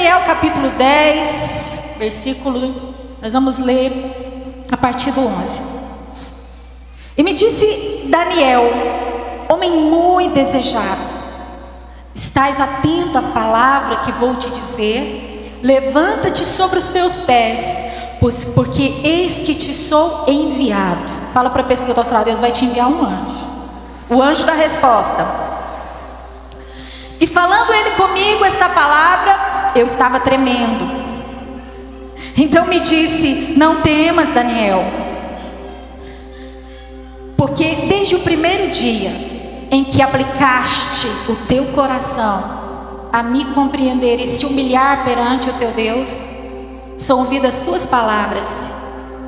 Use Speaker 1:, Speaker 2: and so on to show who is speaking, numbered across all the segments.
Speaker 1: Daniel capítulo 10, versículo, nós vamos ler a partir do 11. E me disse Daniel, homem muito desejado, estás atento à palavra que vou te dizer? Levanta-te sobre os teus pés, porque eis que te sou enviado. Fala para a pessoa que eu estou falando, Deus vai te enviar um anjo, o anjo da resposta. E falando ele comigo esta palavra, eu estava tremendo. Então me disse, não temas, Daniel, porque desde o primeiro dia em que aplicaste o teu coração a me compreender e se humilhar perante o teu Deus, são ouvidas as tuas palavras,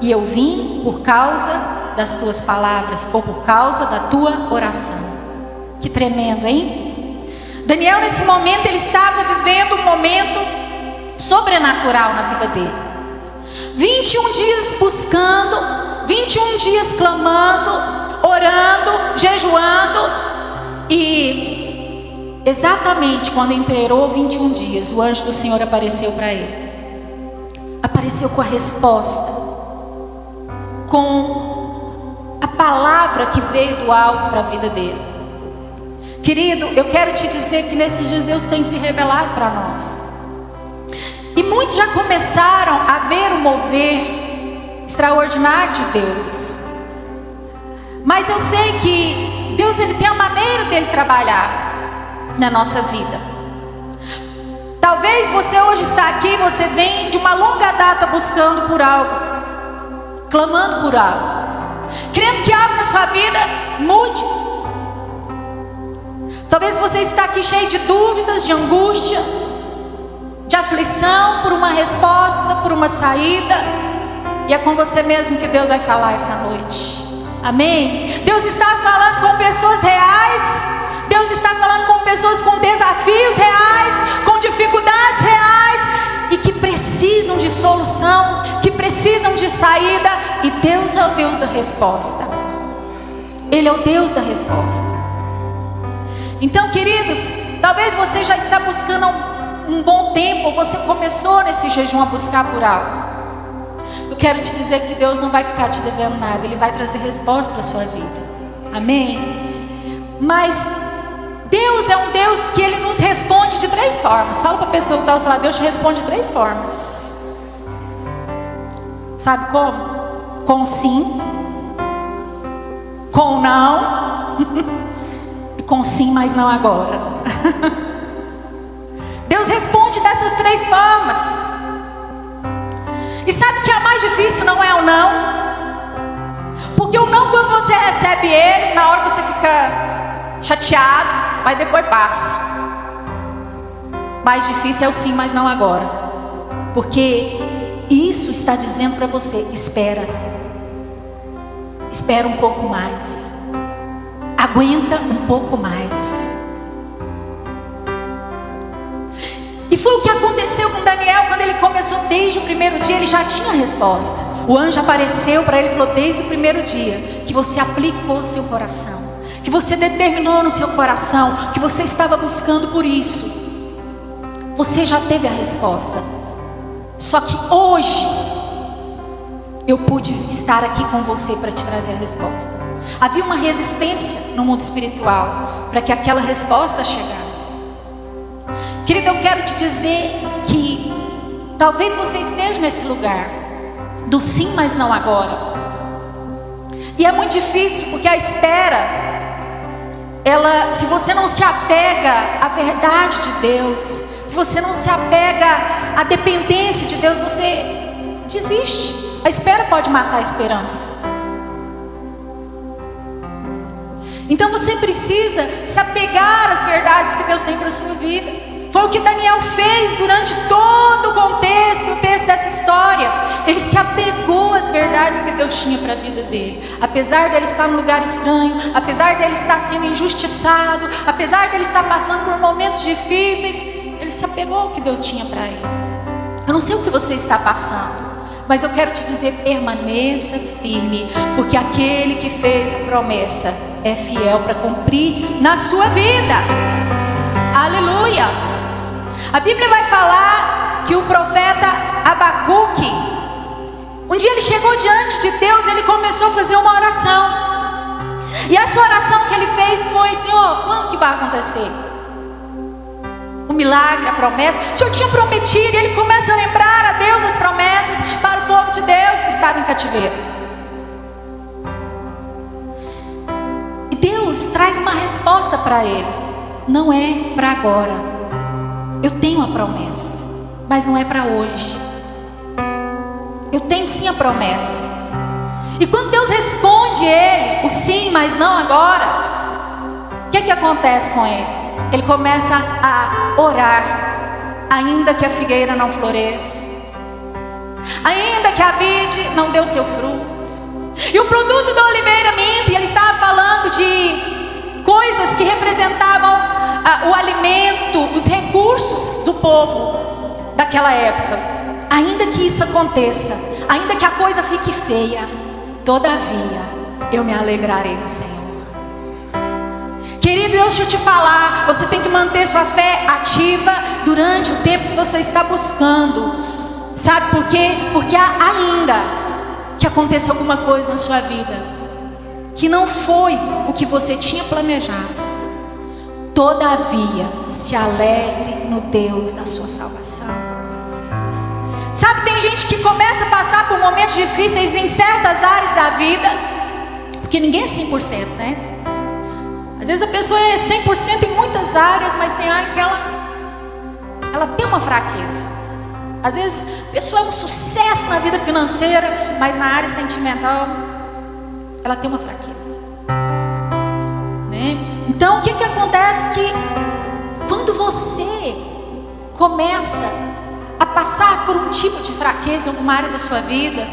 Speaker 1: e eu vim por causa das tuas palavras, ou por causa da tua oração. Que tremendo, hein? Daniel, nesse momento, ele estava vivendo um momento sobrenatural na vida dele. 21 dias buscando, 21 dias clamando, orando, jejuando, e exatamente quando inteirou 21 dias, o anjo do Senhor apareceu para ele. Apareceu com a resposta, com a palavra que veio do alto para a vida dele. Querido, eu quero te dizer que nesses dias Deus tem se revelado para nós. E muitos já começaram a ver o mover extraordinário de Deus. Mas eu sei que Deus, ele tem a maneira dele trabalhar na nossa vida. Talvez você hoje está aqui, você vem de uma longa data buscando por algo, clamando por algo, querendo que algo na sua vida mude. Talvez você está aqui cheio de dúvidas, de angústia, de aflição por uma resposta, por uma saída. E é com você mesmo que Deus vai falar essa noite. Amém? Deus está falando com pessoas reais. Deus está falando com pessoas com desafios reais, com dificuldades reais, e que precisam de solução, que precisam de saída. E Deus é o Deus da resposta. Ele é o Deus da resposta. Então, queridos, talvez você já está buscando há um bom tempo, ou você começou nesse jejum a buscar por algo. Eu quero te dizer que Deus não vai ficar te devendo nada, Ele vai trazer resposta para a sua vida. Amém? Mas Deus é um Deus que Ele nos responde de 3 formas. Fala para a pessoa que está ao seu lado, Deus te responde de 3 formas. Sabe como? Com sim, com não e com sim, mas não agora. Deus responde dessas 3 formas. E sabe que a mais difícil não é o não? Porque o não, quando você recebe ele, na hora você fica chateado, mas depois passa. Mais difícil é o sim, mas não agora. Porque isso está dizendo para você, espera. Espera um pouco mais. Aguenta um pouco mais. E foi o que aconteceu com Daniel quando ele começou. Desde o primeiro dia ele já tinha a resposta. O anjo apareceu para ele e falou, desde o primeiro dia que você aplicou seu coração, que você determinou no seu coração, que você estava buscando por isso, você já teve a resposta. Só que hoje eu pude estar aqui com você para te trazer a resposta. Havia uma resistência no mundo espiritual para que aquela resposta chegasse. Querido, eu quero te dizer que talvez você esteja nesse lugar do sim, mas não agora. E é muito difícil, porque a espera, se você não se apega à verdade de Deus, se você não se apega à dependência de Deus, você desiste. A espera pode matar a esperança. Então você precisa se apegar às verdades que Deus tem para a sua vida. Foi o que Daniel fez durante todo o contexto, o texto dessa história. Ele se apegou às verdades que Deus tinha para a vida dele. Apesar dele estar num lugar estranho, apesar dele estar sendo injustiçado, apesar dele estar passando por momentos difíceis, ele se apegou ao que Deus tinha para ele. Eu não sei o que você está passando, mas eu quero te dizer, permaneça firme, porque aquele que fez a promessa é fiel para cumprir na sua vida. Aleluia! A Bíblia vai falar de Deus, ele começou a fazer uma oração. E essa oração que ele fez foi: Senhor, quando que vai acontecer o milagre, a promessa? O Senhor tinha prometido. E ele começa a lembrar a Deus as promessas para o povo de Deus que estava em cativeiro. E Deus traz uma resposta para ele: não é para agora. Eu tenho a promessa, mas não é para hoje. Eu tenho sim a promessa. E quando Deus responde ele, o sim, mas não agora, o que acontece com ele? Ele começa a orar. Ainda que a figueira não floresça, ainda que a vide não dê o seu fruto, e o produto da oliveira minta. E ele estava falando de coisas que representavam o alimento, os recursos do povo daquela época. Ainda que isso aconteça, ainda que a coisa fique feia, todavia eu me alegrarei no Senhor. Querido, deixa eu te falar, você tem que manter sua fé ativa durante o tempo que você está buscando. Sabe por quê? Porque ainda que aconteça alguma coisa na sua vida que não foi o que você tinha planejado, todavia se alegre no Deus da sua salvação. Sabe, tem gente que começa a passar por momentos difíceis em certas áreas da vida, porque ninguém é 100%, né? Às vezes a pessoa é 100% em muitas áreas, mas tem área que ela tem uma fraqueza. Às vezes a pessoa é um sucesso na vida financeira, mas na área sentimental ela tem uma fraqueza, né? Então o que acontece? Que quando você começa a passar por um tipo de fraqueza em alguma área da sua vida,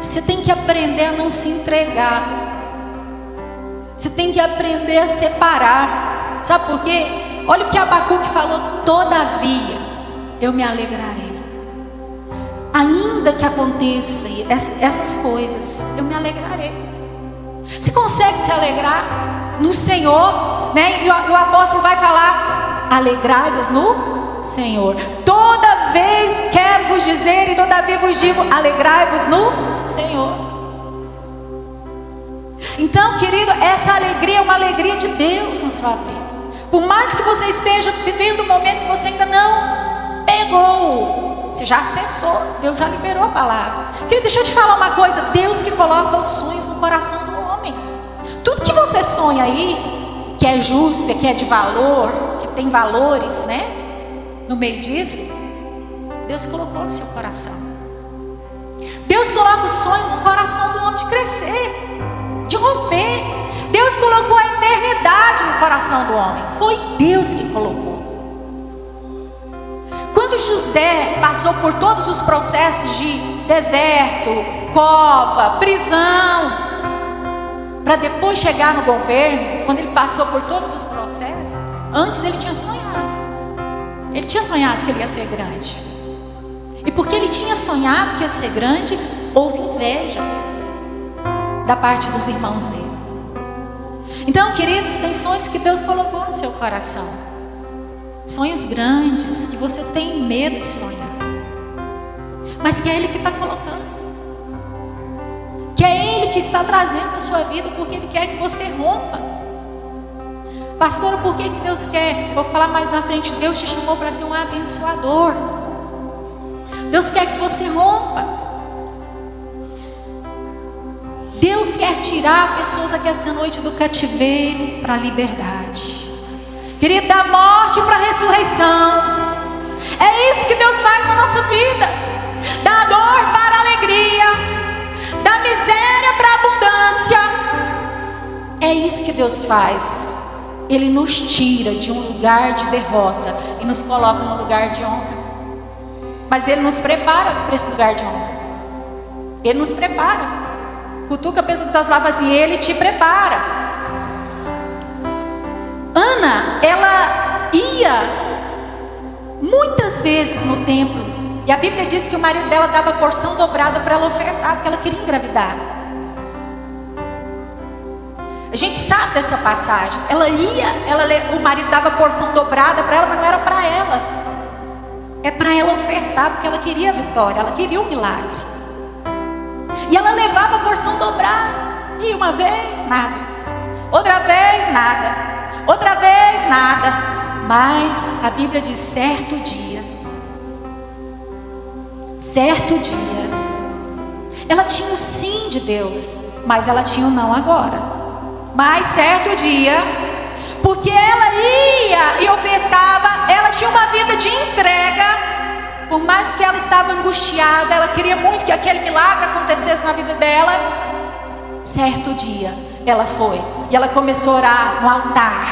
Speaker 1: você tem que aprender a não se entregar. Você tem que aprender a separar. Sabe por quê? Olha o que Abacuque falou: todavia eu me alegrarei. Ainda que aconteça essas coisas, eu me alegrarei. Você consegue se alegrar no Senhor, né? E o apóstolo vai falar: alegrai-vos no Senhor. Toda vez quero vos dizer, e todavia vos digo: alegrai-vos no Senhor. Então, querido, essa alegria é uma alegria de Deus na sua vida. Por mais que você esteja vivendo um momento que você ainda não pegou, você já acessou, Deus já liberou a palavra. Querido, deixa eu te falar uma coisa: Deus que coloca os sonhos no coração do homem. Tudo que você sonha aí, que é justo, que é de valor, que tem valores, né? No meio disso, Deus colocou no seu coração. Deus coloca os sonhos no coração do homem de crescer, de romper. Deus colocou a eternidade no coração do homem. Foi Deus que colocou. Quando José passou por todos os processos de deserto, cova, prisão, para depois chegar no governo, quando ele passou por todos os processos, antes ele tinha sonhado. Ele tinha sonhado que ele ia ser grande. E porque ele tinha sonhado que ia ser grande, houve inveja da parte dos irmãos dele. Então, queridos, tem sonhos que Deus colocou no seu coração. Sonhos grandes que você tem medo de sonhar, mas que é Ele que está colocando, que é Ele que está trazendo na sua vida, porque Ele quer que você rompa. Pastora, por que Deus quer? Vou falar mais na frente. Deus te chamou para ser um abençoador. Deus quer que você rompa. Deus quer tirar pessoas aqui esta noite do cativeiro para a liberdade. Querido, da morte para a ressurreição. É isso que Deus faz na nossa vida. Da dor para a alegria, da miséria para a abundância. É isso que Deus faz. Ele nos tira de um lugar de derrota e nos coloca num lugar de honra. Mas Ele nos prepara para esse lugar de honra. Ele nos prepara. Cutuca a pessoa que está lá e fala assim: Ele te prepara. Ana, ela ia muitas vezes no templo, e a Bíblia diz que o marido dela dava porção dobrada para ela ofertar, porque ela queria engravidar. A gente sabe dessa passagem. Ela ia, o marido dava porção dobrada para ela, mas não era para ela. É para ela ofertar, porque ela queria a vitória, ela queria o milagre. E ela levava a porção dobrada. E uma vez, nada. Outra vez, nada. Outra vez, nada. Mas a Bíblia diz: certo dia, ela tinha o sim de Deus, mas ela tinha o não agora. Mas certo dia, porque ela ia e ofertava, ela tinha uma vida de entrega. Por mais que ela estava angustiada, ela queria muito que aquele milagre acontecesse na vida dela. Certo dia, ela foi e ela começou a orar no altar,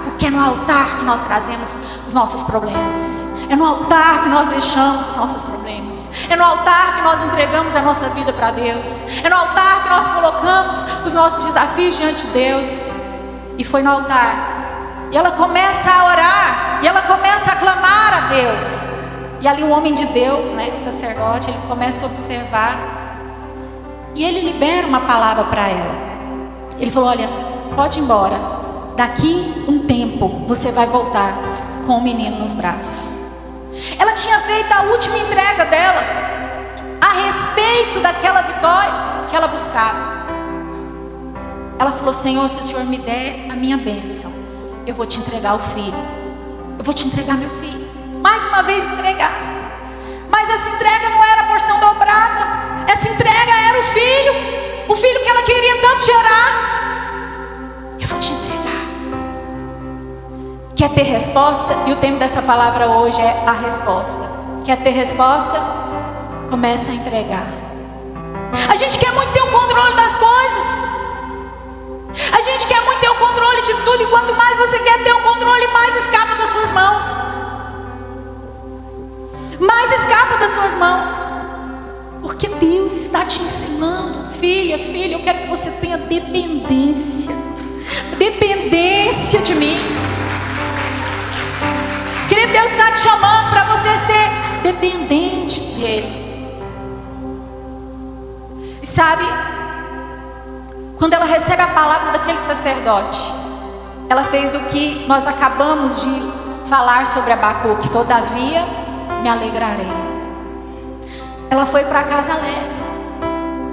Speaker 1: porque é no altar que nós trazemos os nossos problemas. É no altar que nós deixamos os nossos problemas. É no altar que nós entregamos a nossa vida para Deus. É no altar que nós colocamos os nossos desafios diante de Deus. E foi no altar. E ela começa a orar. E ela começa a clamar a Deus. E ali o homem de Deus, o sacerdote, ele começa a observar. E ele libera uma palavra para ela. Ele falou: olha, pode ir embora. Daqui um tempo você vai voltar com o menino nos braços. Ela tinha feito a última entrega dela a respeito daquela vitória que ela buscava. Ela falou: Senhor, se o Senhor me der a minha bênção, eu vou te entregar o filho. Eu vou te entregar meu filho. Mais uma vez entregar. Mas essa entrega não era a porção dobrada. Essa entrega era o filho. O filho que ela queria tanto gerar. Eu vou te entregar. Quer ter resposta? E o tema dessa palavra hoje é a resposta. Quer ter resposta? Começa a entregar. A gente quer muito ter o controle das coisas. A gente quer muito ter o controle de tudo. E quanto mais você quer ter o controle, mais escapa das suas mãos. Mais escapa das suas mãos. Porque Deus está te ensinando: filha, eu quero que você tenha dependência. Dependência de mim. Querido, Deus está te chamando para você ser dependente dEle. E sabe, quando ela recebe a palavra daquele sacerdote, ela fez o que nós acabamos de falar sobre Abacuque: todavia me alegrarei. Ela foi para casa alegre.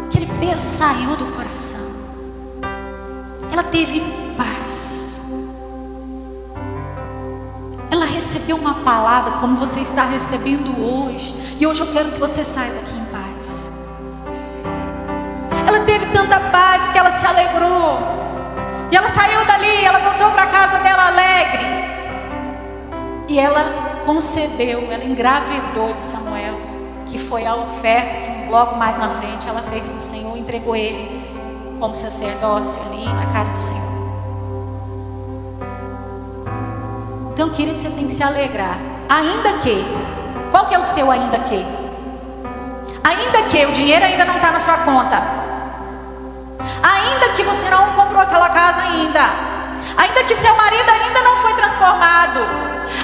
Speaker 1: Aquele peso saiu do coração. Ela teve paz. Ela recebeu uma palavra como você está recebendo hoje. E hoje eu quero que você saia daqui em paz. Ela teve tanta paz que ela se alegrou. E ela saiu dali, ela voltou para a casa dela alegre. E ela concebeu, ela engravidou de Samuel, que foi a oferta que logo mais na frente ela fez para o Senhor, entregou ele como sacerdócio ali na casa do Senhor. Então, querido, você tem que se alegrar. Ainda que, qual que é o seu ainda que? Ainda que o dinheiro ainda não está na sua conta. Ainda que você não comprou aquela casa ainda. Ainda que seu marido ainda não foi transformado.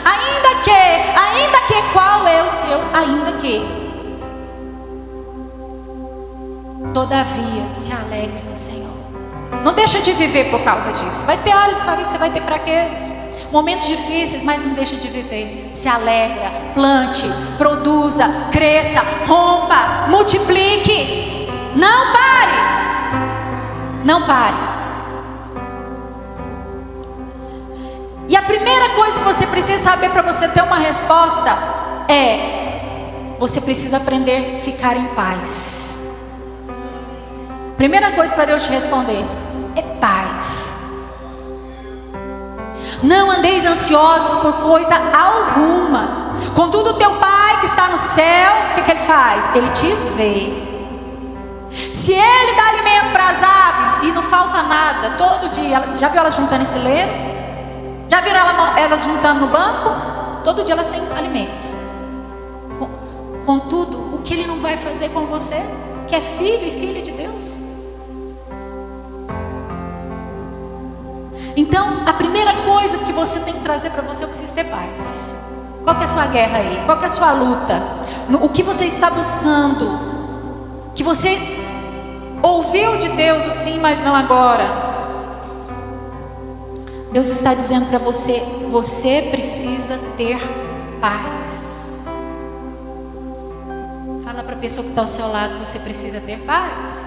Speaker 1: Ainda que, qual é o seu ainda que? Todavia, se alegre no Senhor. Não deixa de viver por causa disso. Vai ter áreas da sua vida que você vai ter fraquezas, momentos difíceis, mas não deixa de viver. Se alegra, plante, produza, cresça, rompa, multiplique. Não pare. Não pare. E a primeira coisa que você precisa saber para você ter uma resposta é: você precisa aprender a ficar em paz. Primeira coisa para Deus te responder é paz. Não andeis ansiosos por coisa alguma. Contudo, o teu Pai que está no céu, o que ele faz? Ele te vê. Se Ele dá alimento para as aves e não falta nada, todo dia, você já viu elas juntando em celeiro? Já viram elas juntando no banco? Todo dia elas têm alimento. Contudo, o que Ele não vai fazer com você, que é filho e filha de Deus? Então, a primeira coisa que você tem que trazer para você: eu preciso ter paz. Qual que é a sua guerra aí? Qual que é a sua luta? O que você está buscando? Que você ouviu de Deus o sim, mas não agora. Deus está dizendo para você: você precisa ter paz. Fala para a pessoa que está ao seu lado, você precisa ter paz.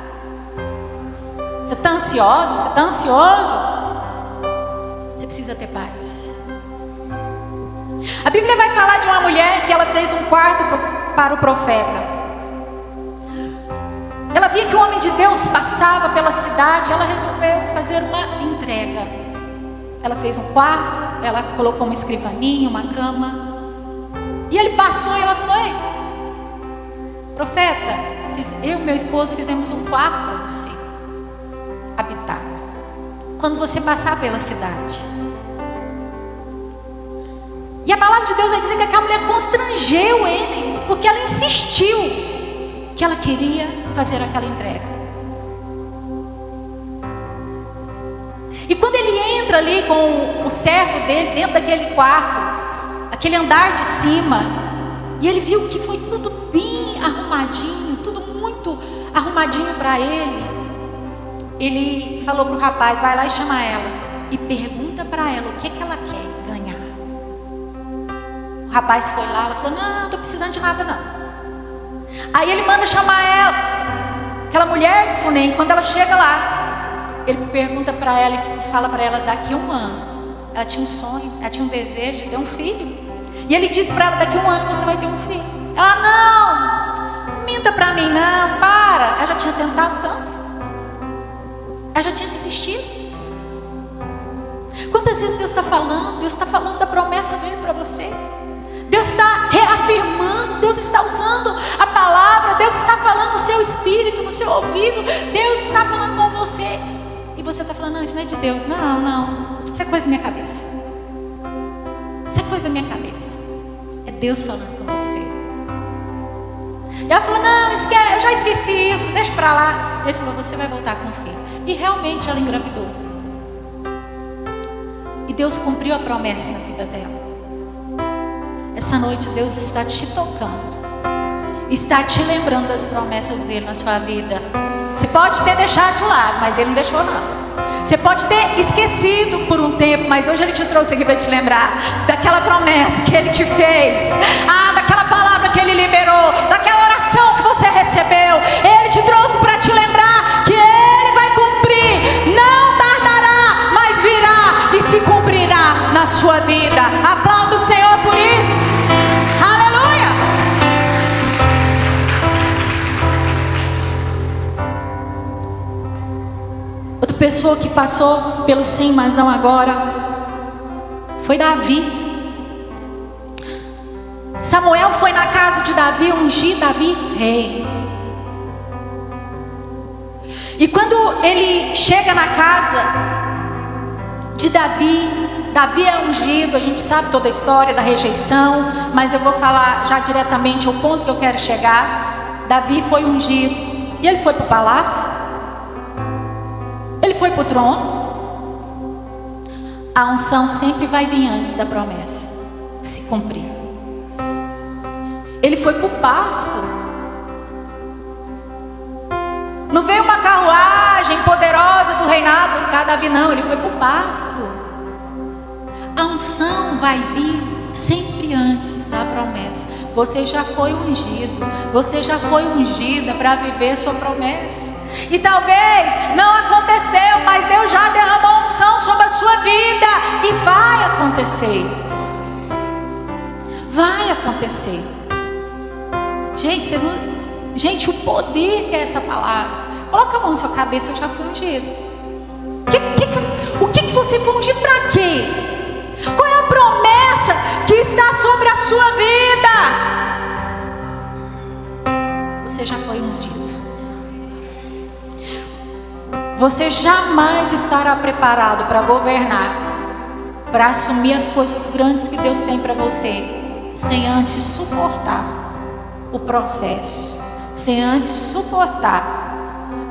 Speaker 1: Você está ansiosa, você está ansioso, você precisa ter paz. A Bíblia vai falar de uma mulher que ela fez um quarto para o profeta. Ela via que o homem de Deus passava pela cidade, ela resolveu fazer uma entrega. Ela fez um quarto, ela colocou uma escrivaninha, uma cama. E ele passou e ela falou: ei, profeta, eu e meu esposo fizemos um quarto para você habitar quando você passar pela cidade. E a palavra de Deus vai dizer que aquela mulher constrangeu ele, porque ela insistiu que ela queria fazer aquela entrega. E quando ele entra ali com o servo dele dentro daquele quarto, aquele andar de cima, e ele viu que foi tudo bem arrumadinho, tudo muito arrumadinho para ele. Ele falou para o rapaz: vai lá e chama ela e pergunta para ela o que ela quer ganhar. O rapaz foi lá, ela falou: não, não estou precisando de nada não. Aí ele manda chamar ela, aquela mulher de Sunem. Quando ela chega lá, ele pergunta para ela e fala para ela: daqui a um ano. Ela tinha um sonho, ela tinha um desejo de ter um filho. E ele disse para ela: daqui a um ano você vai ter um filho. Ela: não minta para mim não, para. Ela já tinha tentado tanto, ela já tinha desistido. Quantas vezes Deus está falando? Deus está falando da promessa dele para você. Deus está reafirmando, Deus está usando a palavra, Deus está falando no seu espírito, no seu ouvido, Deus está falando com você. E você está falando: não, isso não é de Deus. Não, não, isso é coisa da minha cabeça. Isso é coisa da minha cabeça. É Deus falando com você. E ela falou: não, esquece, eu já esqueci isso, deixa pra lá. Ele falou: você vai voltar com o filho. E realmente ela engravidou. E Deus cumpriu a promessa na vida dela. Essa noite Deus está te tocando, está te lembrando das promessas dele na sua vida. Você pode ter deixado de lado, mas ele não deixou não. Você pode ter esquecido por um tempo, mas hoje ele te trouxe aqui para te lembrar daquela promessa que ele te fez, daquela palavra que ele liberou, daquela oração que você recebeu. Ele te trouxe para te lembrar que ele vai cumprir, não tardará, mas virá e se cumprirá na sua vida. Aplauda o Senhor por isso. Aleluia! Outra pessoa que passou pelo sim, mas não agora, foi Davi. Samuel foi na casa de Davi ungir Davi rei. E quando ele chega na casa de Davi, Davi é ungido. A gente sabe toda a história da rejeição, mas eu vou falar já diretamente ao ponto que eu quero chegar. Davi foi ungido e ele foi para o palácio, ele foi para o trono. A unção sempre vai vir antes da promessa se cumprir. Ele foi para o pasto. Não veio uma carruagem poderosa do reinado buscar Davi, não. Ele foi para o pasto. A unção vai vir sempre antes da promessa. Você já foi ungido, você já foi ungida para viver sua promessa. E talvez não aconteceu, mas Deus já derramou unção sobre a sua vida. E vai acontecer. Vai acontecer. Gente, vocês não... Gente, o poder que é essa palavra. Coloca a mão na sua cabeça: eu já fui ungido. O que você foi ungido para quê? Qual é a promessa que está sobre a sua vida? Você já foi ungido. Você jamais estará preparado para governar, para assumir as coisas grandes que Deus tem para você, sem antes suportar o processo, sem antes suportar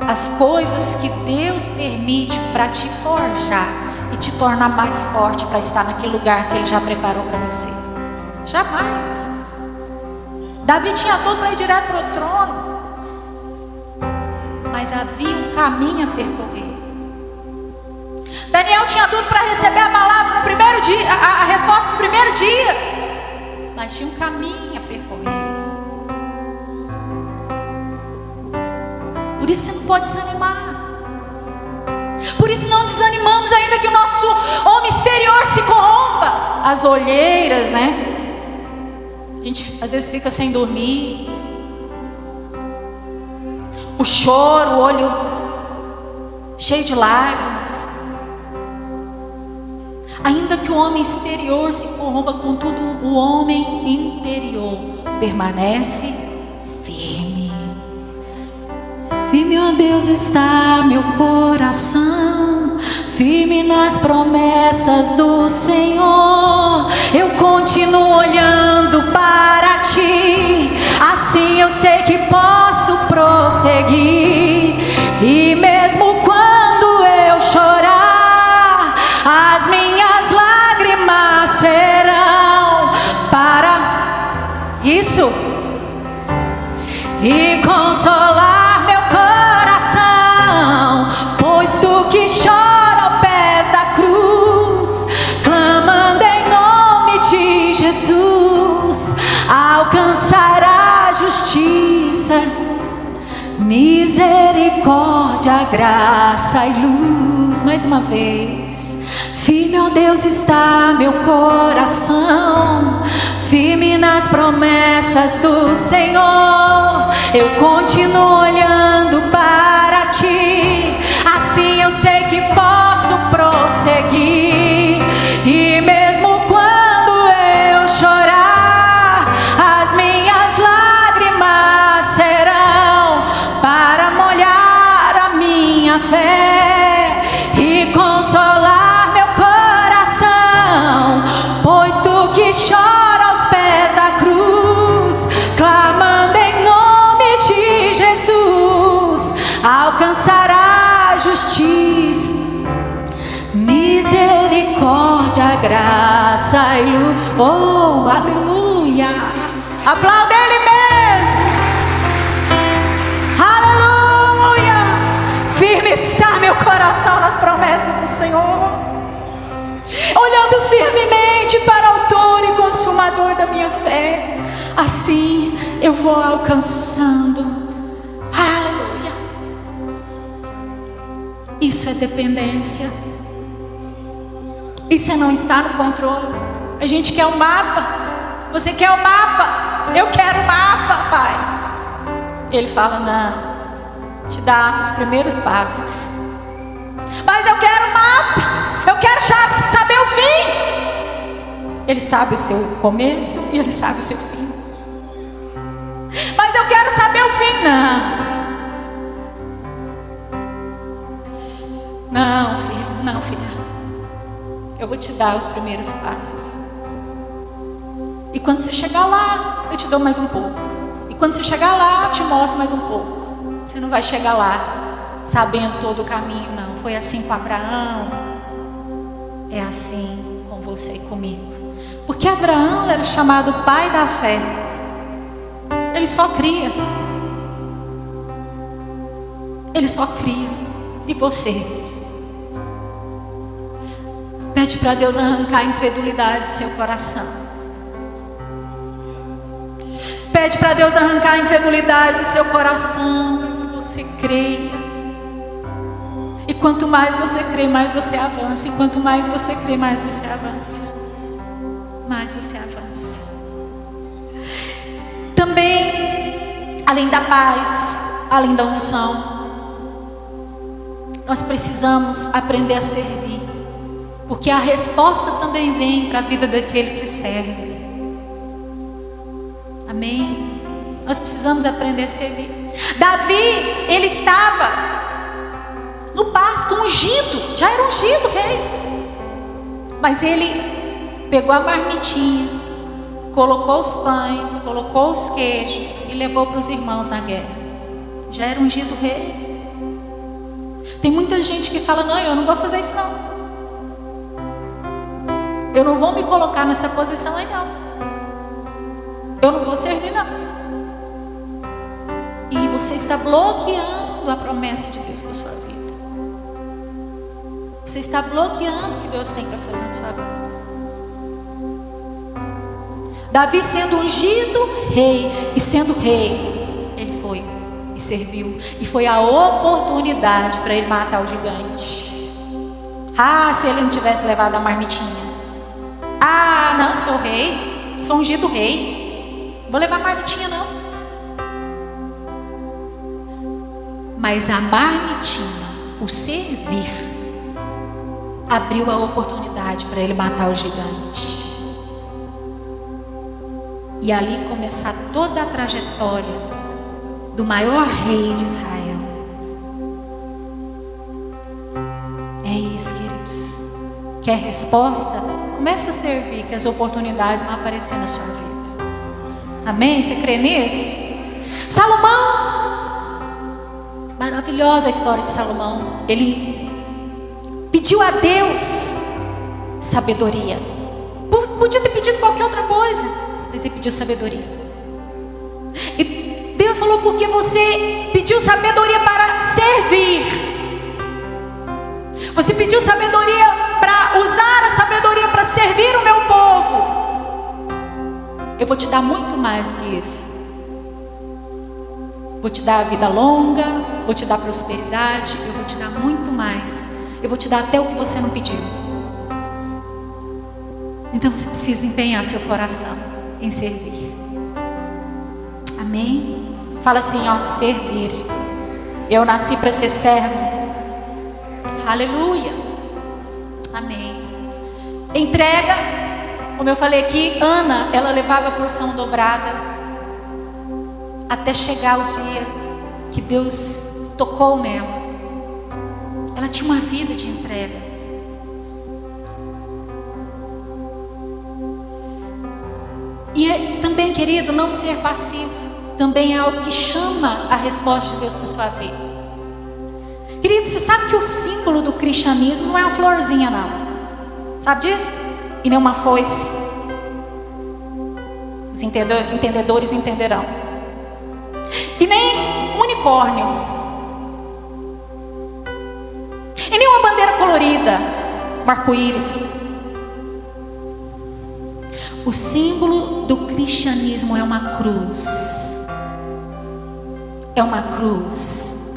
Speaker 1: as coisas que Deus permite para te forjar e te tornar mais forte para estar naquele lugar que Ele já preparou para você. Jamais. Davi tinha tudo para ir direto para o trono, mas havia um caminho a percorrer. Daniel tinha tudo para receber a palavra no primeiro dia, a resposta no primeiro dia, mas tinha um caminho a percorrer. Por isso você não pode desanimar. Por isso não desanimamos ainda que o nosso homem exterior se corrompa. As olheiras, né? A gente às vezes fica sem dormir. O choro, o olho cheio de lágrimas. Ainda que o homem exterior se corrompa, contudo o homem interior permanece firme. Firme, ó Deus, está meu coração, firme nas promessas do Senhor. Eu continuo olhando para ti, assim eu sei que posso prosseguir. E mesmo quando eu chorar, as minhas lágrimas serão para isso e consolar meu coração, pois tu que chora aos pés da cruz, clamando em nome de Jesus, alcançará justiça, misericórdia, graça e luz. Mais uma vez. Firme, ó Deus, está meu coração, firme nas promessas do Senhor. Eu continuo olhando para ti, assim eu sei que posso prosseguir. E mesmo quando eu chorar, as minhas lágrimas serão para molhar a minha fé e consolar meu coração, pois tu que chora aos pés da cruz, clamando em nome de Jesus, alcançará justiça, misericórdia, graça e luz. Oh, aleluia! Aplauda Ele mesmo. Aleluia! Firme está meu coração nas promessas do Senhor, olhando firmemente para o autor e consumador da minha fé. Assim eu vou alcançando. Aleluia! Isso é dependência. Isso é não estar no controle. A gente quer um mapa. Você quer o mapa? Eu quero o mapa, Pai. Ele fala, não, te dá os primeiros passos. Mas eu quero o mapa. Eu quero saber o fim. Ele sabe o seu começo e Ele sabe o seu fim. Mas eu quero saber o fim. Não, filho, não, filha. Eu vou te dar os primeiros passos. E quando você chegar lá, eu te dou mais um pouco. E quando você chegar lá, eu te mostro mais um pouco. Você não vai chegar lá sabendo todo o caminho, não. Foi assim com Abraão. É assim com você e comigo. Porque Abraão era chamado pai da fé. Ele só cria. Ele só cria. E você? Pede para Deus arrancar a incredulidade do seu coração. Pede para Deus arrancar a incredulidade do seu coração, para que você creia. E quanto mais você crê, mais você avança. E quanto mais você crê, mais você avança. Mais você avança. Também, além da paz, além da unção, nós precisamos aprender a servir. Porque a resposta também vem para a vida daquele que serve. Amém? Nós precisamos aprender a servir. Davi, ele estava no pasto, ungido. Já era ungido, rei. Mas ele pegou a marmitinha, colocou os pães, colocou os queijos e levou para os irmãos na guerra. Já era ungido rei. Tem muita gente que fala, não, eu não vou fazer isso não. Eu não vou me colocar nessa posição aí não. Eu não vou servir não. E você está bloqueando a promessa de Deus para a sua vida. Você está bloqueando o que Deus tem para fazer na sua vida. Davi sendo ungido rei, e sendo rei, ele foi e serviu. E foi a oportunidade para ele matar o gigante. Ah, se ele não tivesse levado a marmitinha. Ah, não, sou rei, sou ungido rei, vou levar a marmitinha não. Mas a marmitinha, o servir, abriu a oportunidade para ele matar o gigante. E ali começar toda a trajetória do maior rei de Israel. É isso, queridos. Quer resposta? Comece a servir, que as oportunidades vão aparecer na sua vida. Amém? Você crê nisso? Salomão, maravilhosa a história de Salomão. Ele pediu a Deus sabedoria. Podia ter pedido qualquer outra coisa, mas ele pediu sabedoria. E Deus falou: porque você pediu sabedoria para servir, você pediu sabedoria para usar a sabedoria para servir o meu povo, eu vou te dar muito mais que isso. Vou te dar a vida longa, vou te dar prosperidade, eu vou te dar muito mais. Eu vou te dar até o que você não pediu. Então você precisa empenhar seu coração em servir. Amém? Fala assim, ó, servir. Eu nasci para ser servo. Aleluia. Amém. Entrega, como eu falei aqui, Ana, ela levava a porção dobrada até chegar o dia que Deus tocou nela. Ela tinha uma vida de entrega. E também, querido, não ser passivo também é algo que chama a resposta de Deus para a sua vida. Querido, você sabe que o símbolo do cristianismo não é uma florzinha, não. Sabe disso? E nem uma foice. Os entendedores entenderão. E nem um unicórnio. E nem uma bandeira colorida, um arco-íris. O símbolo do cristianismo é uma cruz. É uma cruz.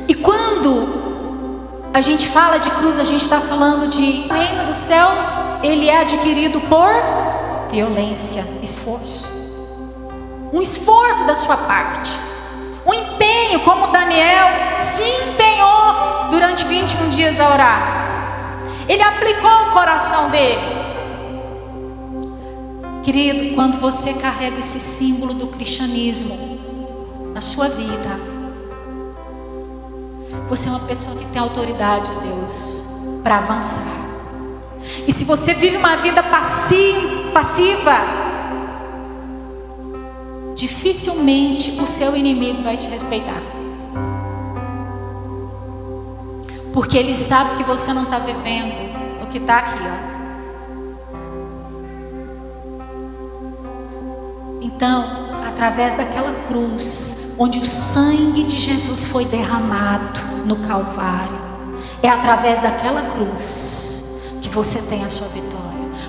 Speaker 1: E quando a gente fala de cruz, a gente está falando de o reino dos céus, ele é adquirido por violência, esforço. Um esforço da sua parte. Um empenho, como Daniel se empenhou durante 21 dias a orar. Ele aplicou o coração dele. Querido, quando você carrega esse símbolo do cristianismo na sua vida, você é uma pessoa que tem autoridade de Deus para avançar. E se você vive uma vida passiva, dificilmente o seu inimigo vai te respeitar. Porque ele sabe que você não está vivendo o que está aqui, ó. Então, através daquela cruz, onde o sangue de Jesus foi derramado no Calvário, é através daquela cruz que você tem a sua vitória.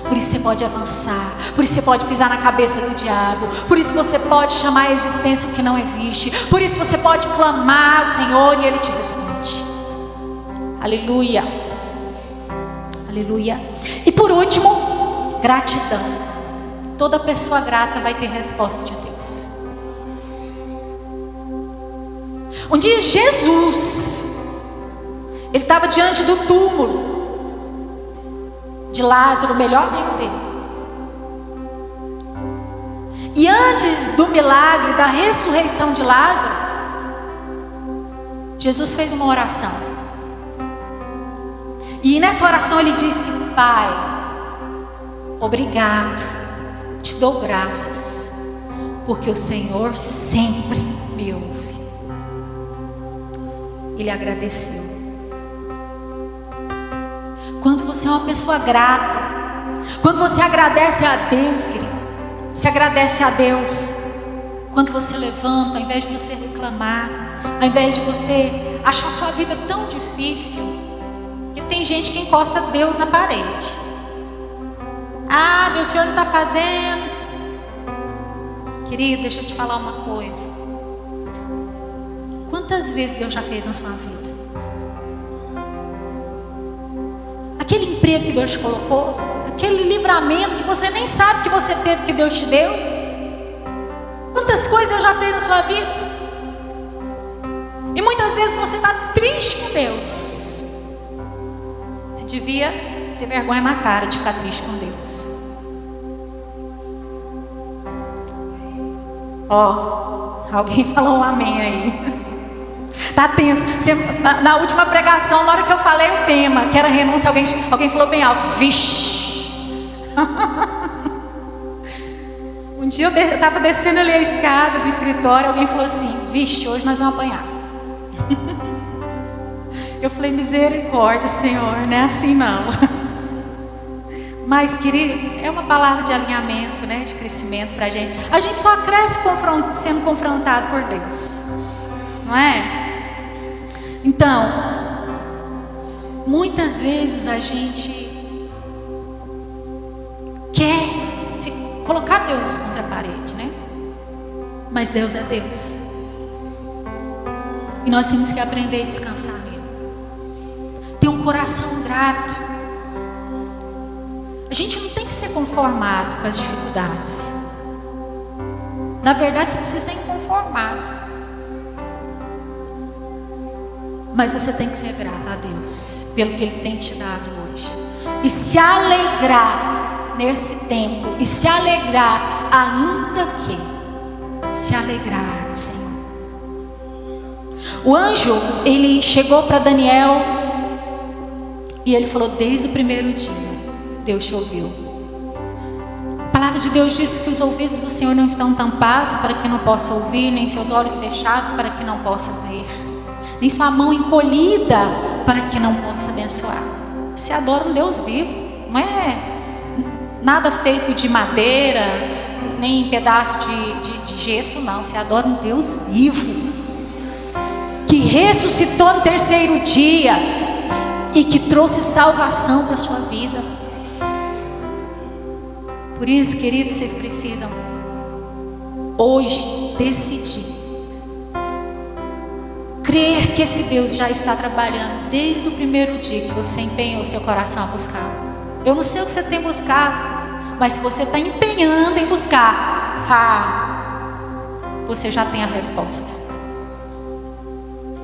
Speaker 1: Por isso você pode avançar, por isso você pode pisar na cabeça do diabo, por isso você pode chamar a existência o que não existe, por isso você pode clamar ao Senhor e Ele te responde. Aleluia. Aleluia. E por último, gratidão. Toda pessoa grata vai ter resposta de Deus. Um dia Jesus, ele estava diante do túmulo de Lázaro, o melhor amigo dele. E antes do milagre da ressurreição de Lázaro, Jesus fez uma oração. E nessa oração ele disse: Pai, obrigado, te dou graças, porque o Senhor sempre me ouve. Ele agradeceu. Quando você é uma pessoa grata, quando você agradece a Deus, querido, se agradece a Deus, quando você levanta, ao invés de você reclamar, ao invés de você achar a sua vida tão difícil, porque tem gente que encosta Deus na parede. Ah, meu Senhor não está fazendo. Querido, deixa eu te falar uma coisa. Quantas vezes Deus já fez na sua vida? Aquele emprego que Deus te colocou, aquele livramento que você nem sabe que você teve, que Deus te deu. Quantas coisas Deus já fez na sua vida? E muitas vezes você está triste com Deus. Você devia ter vergonha na cara de ficar triste com Deus. Ó, alguém falou um amém aí. Tá tenso. Na última pregação, na hora que eu falei o tema, que era renúncia, alguém falou bem alto: vixe. Um dia eu estava descendo ali a escada do escritório, alguém falou assim: vixe, hoje nós vamos apanhar. Eu falei: misericórdia, Senhor, não é assim não. Mas, queridos, é uma palavra de alinhamento, né, de crescimento para a gente. A gente só cresce sendo confrontado por Deus, não é? Então, muitas vezes a gente quer colocar Deus contra a parede, né? Mas Deus é Deus. E nós temos que aprender a descansar nele. Ter um coração grato. A gente não tem que ser conformado com as dificuldades. Na verdade, você precisa ser inconformado. Mas você tem que ser grato a Deus pelo que Ele tem te dado hoje. E se alegrar nesse tempo. E se alegrar, ainda que se alegrar no Senhor. O anjo, ele chegou para Daniel e ele falou: desde o primeiro dia Deus te ouviu. A palavra de Deus diz que os ouvidos do Senhor não estão tampados para que não possa ouvir, nem seus olhos fechados para que não possa ver, nem sua mão encolhida para que não possa abençoar. Você adora um Deus vivo, não é nada feito de madeira, nem pedaço de gesso, não. Você adora um Deus vivo, que ressuscitou no terceiro dia e que trouxe salvação para a sua vida. Por isso, queridos, vocês precisam hoje decidir crer que esse Deus já está trabalhando desde o primeiro dia que você empenhou seu coração a buscar. Eu não sei o que você tem buscado, mas se você está empenhando em buscar, você já tem a resposta.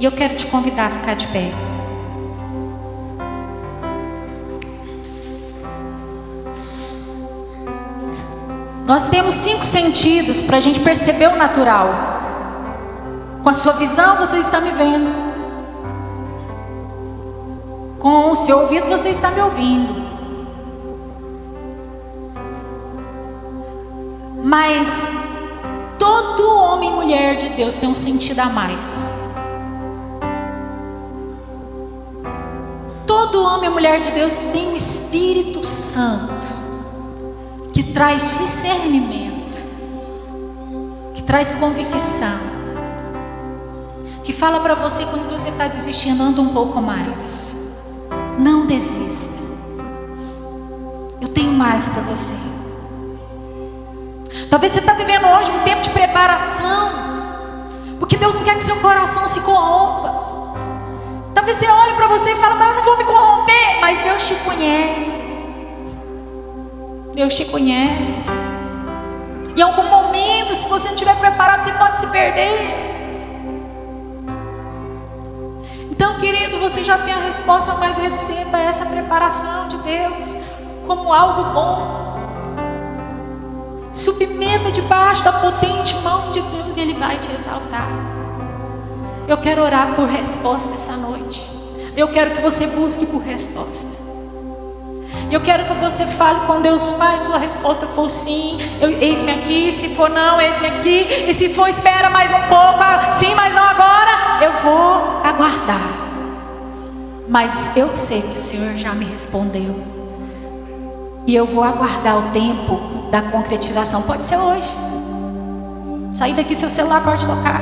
Speaker 1: E eu quero te convidar a ficar de pé. Nós temos 5 sentidos para a gente perceber o natural. Com a sua visão você está me vendo. Com o seu ouvido você está me ouvindo. Mas todo homem e mulher de Deus tem um sentido a mais. Todo homem e mulher de Deus tem o Espírito Santo, que traz discernimento, que traz convicção, que fala para você quando você está desistindo: anda um pouco mais, não desista, eu tenho mais para você. Talvez você está vivendo hoje um tempo de preparação, porque Deus não quer que seu coração se corrompa. Talvez você olhe para você e fale: mas eu não vou me corromper. Mas Deus te conhece. Deus te conhece. Em algum momento, se você não estiver preparado, você pode se perder. Então, querido, você já tem a resposta, mas receba essa preparação de Deus como algo bom. Submeta debaixo da potente mão de Deus e Ele vai te exaltar. Eu quero orar por resposta essa noite. Eu quero que você busque por resposta. Eu quero que você fale com Deus: Pai, sua resposta for sim, eis-me aqui. Se for não, eis-me aqui. E se for, espera mais um pouco. Sim, mas não agora. Eu vou aguardar. Mas eu sei que o Senhor já me respondeu. E eu vou aguardar o tempo da concretização. Pode ser hoje. Sair daqui, seu celular pode tocar.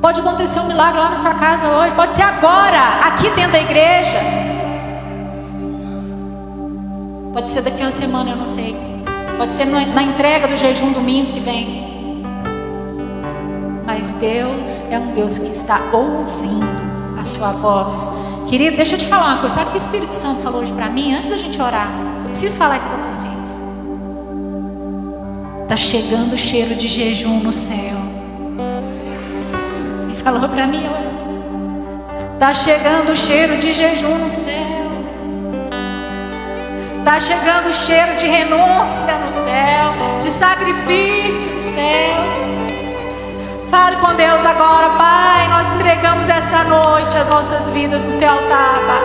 Speaker 1: Pode acontecer um milagre lá na sua casa hoje. Pode ser agora, aqui dentro da igreja. Pode ser daqui a uma semana, eu não sei. Pode ser na entrega do jejum domingo que vem. Mas Deus é um Deus que está ouvindo a sua voz. Querido, deixa eu te falar uma coisa. Sabe o que o Espírito Santo falou hoje para mim? Antes da gente orar, eu preciso falar isso para vocês. Está chegando o cheiro de jejum no céu. Ele falou para mim, está chegando o cheiro de jejum no céu. Está chegando o cheiro de renúncia no céu, de sacrifício no céu. Fale com Deus agora. Pai, nós entregamos essa noite as nossas vidas no teu altar, Pai.